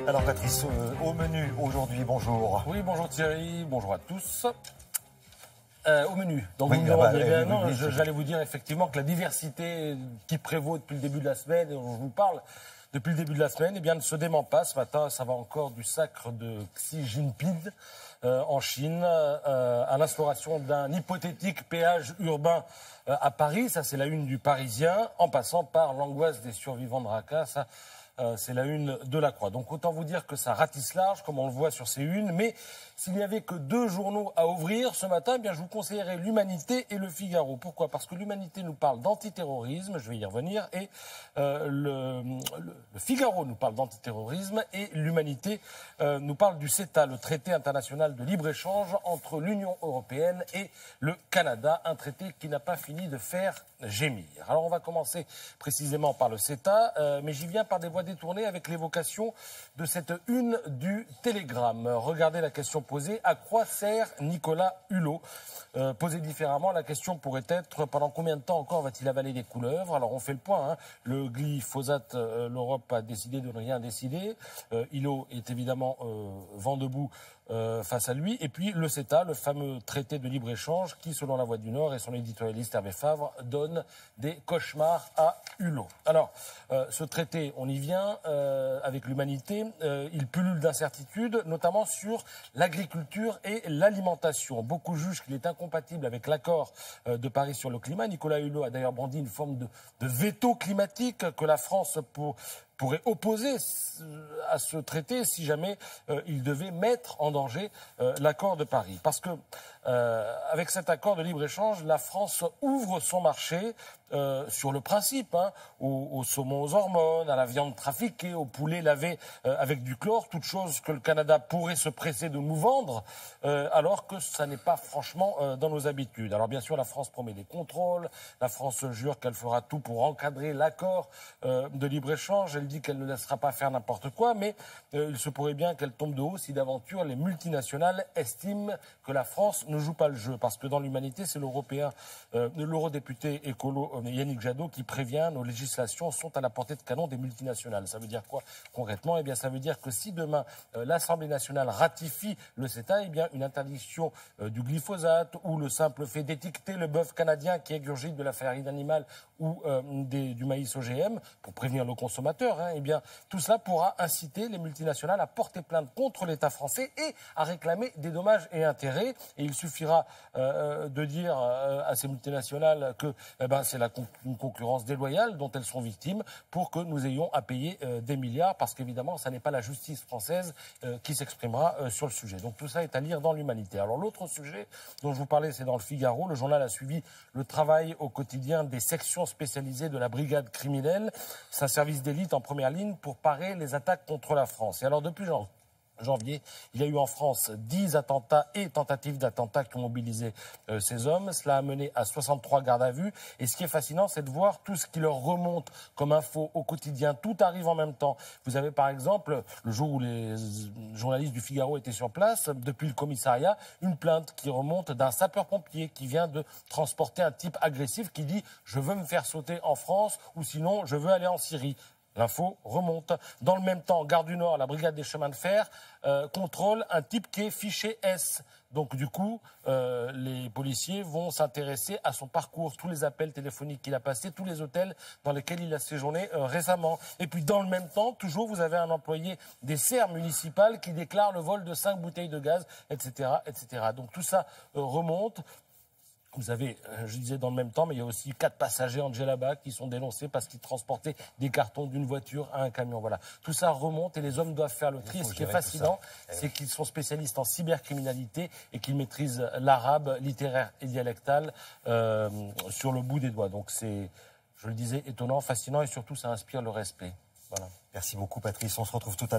Alors Patrice, au menu aujourd'hui, bonjour. Oui, bonjour Thierry, bonjour à tous. Au menu, donc Oui, vous me demandez, oui, j'allais vous dire effectivement que la diversité qui prévaut depuis le début de la semaine, et dont je vous parle depuis le début de la semaine, eh bien, ne se dément pas. Ce matin, ça va encore du sacre de Xi Jinping en Chine, à l'instauration d'un hypothétique péage urbain à Paris, ça c'est la une du Parisien, en passant par l'angoisse des survivants de Raqqa, ça c'est la une de la Croix. Donc autant vous dire que ça ratisse large, comme on le voit sur ces unes, mais s'il n'y avait que 2 journaux à ouvrir ce matin, eh bien, je vous conseillerais l'Humanité et le Figaro. Pourquoi? Parce que l'Humanité nous parle d'antiterrorisme, je vais y revenir, et le Figaro nous parle d'antiterrorisme, et l'Humanité nous parle du CETA, le traité international de libre-échange entre l'Union européenne et le Canada, un traité qui n'a pas fini de faire gémir. Alors on va commencer précisément par le CETA, mais j'y viens par des voies détournées avec l'évocation de cette une du Télégramme. Regardez la question posée. À quoi sert Nicolas Hulot? Posée différemment, la question pourrait être: pendant combien de temps encore va-t-il avaler des couleuvres? Alors on fait le point. Le glyphosate, l'Europe a décidé de ne rien décider. Hulot est évidemment vent debout face à lui. Et puis le CETA, le fameux traité de libre-échange qui, selon La Voix du Nord et son éditorialiste Hervé Favre, donne des cauchemars à Hulot. Alors, ce traité, on y vient, avec l'Humanité, il pullule d'incertitudes, notamment sur l'agriculture et l'alimentation. Beaucoup jugent qu'il est incompatible avec l'accord de Paris sur le climat. Nicolas Hulot a d'ailleurs brandi une forme de veto climatique que la France pourrait opposer à ce traité si jamais il devait mettre en danger l'accord de Paris. Parce que avec cet accord de libre-échange, la France ouvre son marché sur le principe, au saumon aux hormones, à la viande trafiquée, au poulet lavé avec du chlore, toute chose que le Canada pourrait se presser de nous vendre, alors que ça n'est pas franchement dans nos habitudes. Alors bien sûr, la France promet des contrôles, la France jure qu'elle fera tout pour encadrer l'accord de libre-échange. Elle dit qu'elle ne laissera pas faire n'importe quoi, mais il se pourrait bien qu'elle tombe de haut si d'aventure les multinationales estiment que la France ne joue pas le jeu. Parce que dans l'Humanité, c'est l'eurodéputé écolo Yannick Jadot qui prévient: nos législations sont à la portée de canon des multinationales. Ça veut dire quoi concrètement? Eh bien, ça veut dire que si demain l'Assemblée nationale ratifie le CETA, eh bien, une interdiction du glyphosate ou le simple fait d'étiqueter le bœuf canadien qui égurgite de la farine animale ou du maïs OGM pour prévenir le consommateur, eh bien, tout cela pourra inciter les multinationales à porter plainte contre l'État français et à réclamer des dommages et intérêts. Et il suffira de dire à ces multinationales que c'est une concurrence déloyale dont elles sont victimes pour que nous ayons à payer des milliards, parce qu'évidemment, ça n'est pas la justice française qui s'exprimera sur le sujet. Donc tout ça est à lire dans l'Humanité. Alors l'autre sujet dont je vous parlais, c'est dans le Figaro. Le journal a suivi le travail au quotidien des sections spécialisées de la brigade criminelle. C'est un service d'élite en première ligne pour parer les attaques contre la France. Et alors depuis janvier, il y a eu en France 10 attentats et tentatives d'attentats qui ont mobilisé ces hommes. Cela a mené à 63 gardes à vue. Et ce qui est fascinant, c'est de voir tout ce qui leur remonte comme info au quotidien. Tout arrive en même temps. Vous avez par exemple, le jour où les journalistes du Figaro étaient sur place, depuis le commissariat, une plainte qui remonte d'un sapeur-pompier qui vient de transporter un type agressif qui dit: je veux me faire sauter en France ou sinon je veux aller en Syrie. L'info remonte. Dans le même temps, Gare du Nord, la brigade des chemins de fer, contrôle un type qui est fiché S. Donc du coup, les policiers vont s'intéresser à son parcours, tous les appels téléphoniques qu'il a passés, tous les hôtels dans lesquels il a séjourné récemment. Et puis dans le même temps, toujours, vous avez un employé des serres municipales qui déclare le vol de 5 bouteilles de gaz, etc., etc. Donc tout ça remonte. Vous avez, je disais dans le même temps, mais il y a aussi 4 passagers en Djellaba qui sont dénoncés parce qu'ils transportaient des cartons d'une voiture à un camion. Voilà. Tout ça remonte et les hommes doivent faire le tri. Ce qui est fascinant, c'est qu'ils sont spécialistes en cybercriminalité et qu'ils maîtrisent l'arabe littéraire et dialectal sur le bout des doigts. Donc c'est, je le disais, étonnant, fascinant et surtout ça inspire le respect. Voilà. Merci beaucoup Patrice, on se retrouve tout à l'heure.